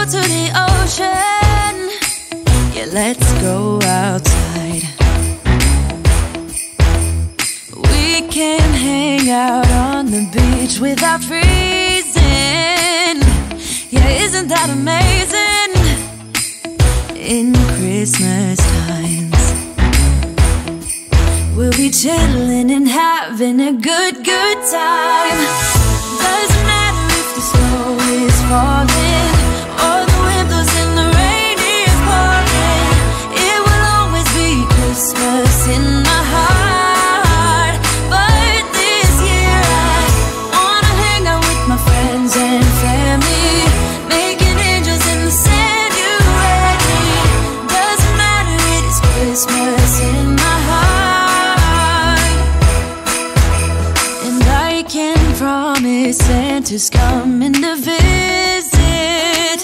to the ocean. Yeah, let's go outside. We can hang out on the beach without freezing. Yeah, isn't that amazing? In Christmas times, we'll be chilling and having a good time. Doesn't matter if the snow is falling or the wind blows and the rain is pouring. It will always be Christmas in my heart. But this year I wanna hang out with my friends and family, making angels in the sand. You ready? Doesn't matter, it is Christmas in my heart. And I can promise Santa's coming to visit.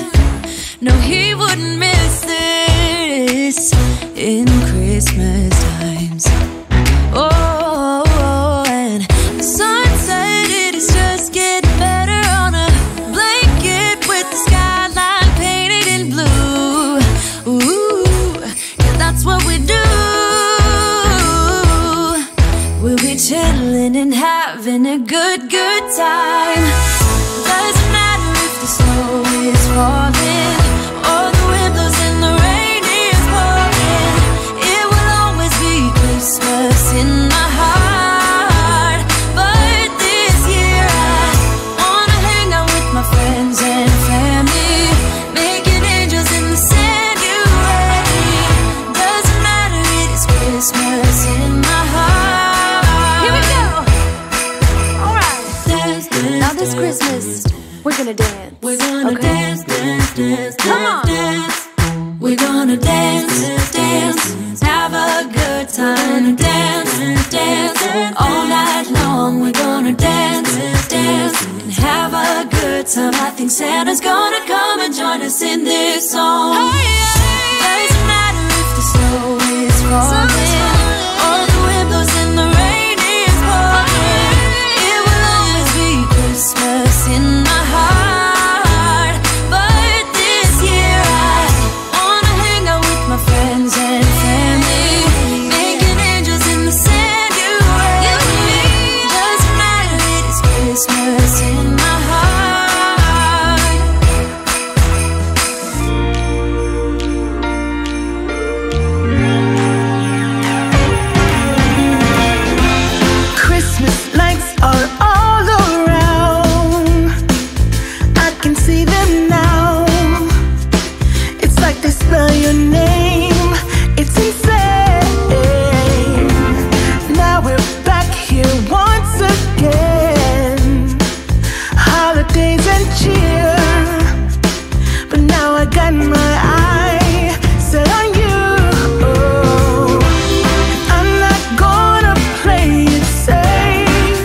No, he wouldn't miss this in Christmas times. Oh, and the sun said it is just getting better on a blanket with the skyline painted in blue. Ooh, yeah, that's what we do. We'll be chilling and having a good time. Doesn't matter if the snow is falling or the wind blows and the rain is pouring. It will always be Christmas in my heart. But this year I wanna hang out with my friends and family, making angels in the sand. You ready? Doesn't matter, it is Christmas in my heart. Here we go. All right. Dance, dance, now this Christmas, we're gonna dance. We're gonna dance, dance, dance, come on. Dance. We're gonna dance, dance, have a good time. Dance, dance, all night long. We're gonna dance, dance, and have a good time. I think Santa's gonna come and join us in this song. Doesn't matter if the snow is falling or the wind blows and the rain is pouring. It will always be Christmas in my heart. But this year I wanna hang out with my friends and family, making angels in the sand. You ready? Doesn't matter, it is Christmas in my heart. Christmas lights are all around. I can see them now. It's like they spell your name. It's insane. Now we're back here once again. Holidays and cheer. But now I got my eye set on you. I'm not gonna play it safe.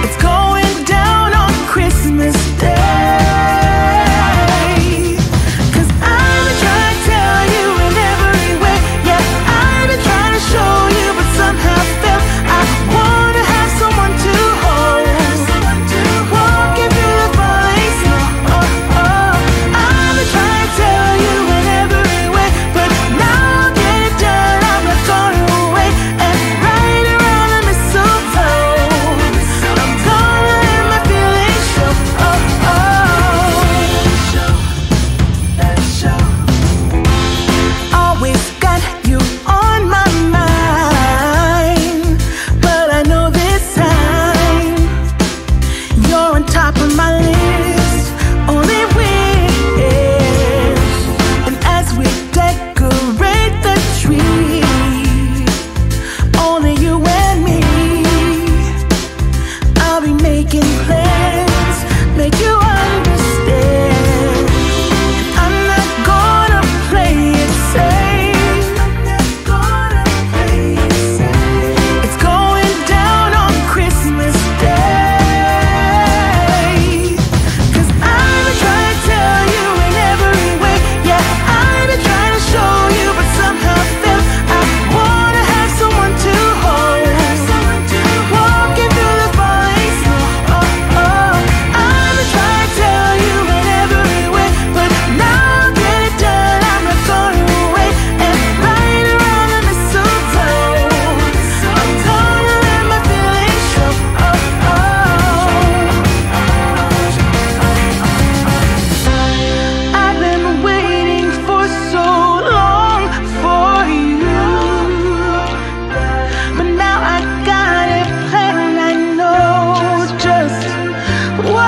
It's going down on Christmas Day.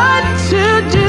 what to do.